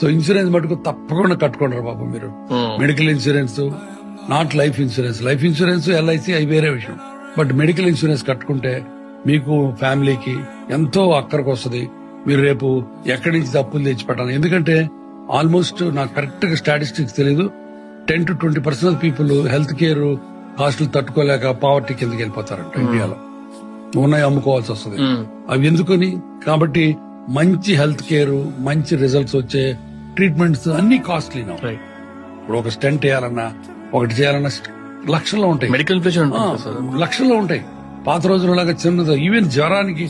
So insurance మటుకు తప్పకుండా కట్టుకుంటారు బాబు మీరు. Medical insurance, not life insurance. Life insurance, LIC అవి వేరే విషయం. బట్ మెడికల్ ఇన్సూరెన్స్ కట్టుకుంటే మీకు ఫ్యామిలీకి ఎంతో అక్కడికి వస్తుంది. మీరు రేపు ఎక్కడి నుంచి అప్పులు తెచ్చి పెట్టాలి. ఎందుకంటే ఆల్మోస్ట్ నాకు కరెక్ట్ గా స్టాటిస్టిక్స్ తెలీదు, 10 to 20% పీపుల్ హెల్త్ కేర్ కాస్టులు తట్టుకోలేక పావర్టీ కిందకి వెళ్ళిపోతారంట ఇండియాలో. ఉన్నాయి అమ్ముకోవాల్సి వస్తుంది. అవి ఎందుకని? కాబట్టి మంచి హెల్త్ కేర్, మంచి రిజల్ట్స్ వచ్చే ట్రీట్మెంట్స్ అన్ని కాస్ట్లీ. ఇప్పుడు ఒక స్టెంట్ వేయాలన్నా, ఒకటి చేయాలన్నా లక్షల్లో ఉంటాయి. మెడికల్ లక్షల్లో ఉంటాయి. పాత రోజులలాగా చిన్నది. ఈవెన్ జ్వరానికి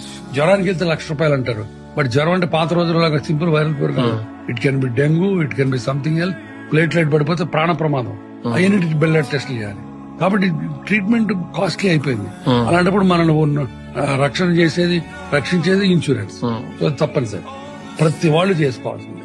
వెళ్తే ₹1,00,000 అంటారు. బట్ జ్వరం అంటే పాత రోజులలాగా సింపుల్ వైరల్ ఫీవర్ కాదు. It can be dengue, it can be something else. Platelet పడిపోతే ప్రాణ ప్రమాదం. అన్నిటికి బ్లడ్ టెస్ట్లు చేయాలి. కాబట్టి ట్రీట్మెంట్ కాస్ట్లీ అయిపోయింది. అలాంటప్పుడు మనల్ని రక్షించేది ఇన్సూరెన్స్. సో తప్పనిసరి ప్రతి వాళ్ళు చేసుకోవాల్సింది.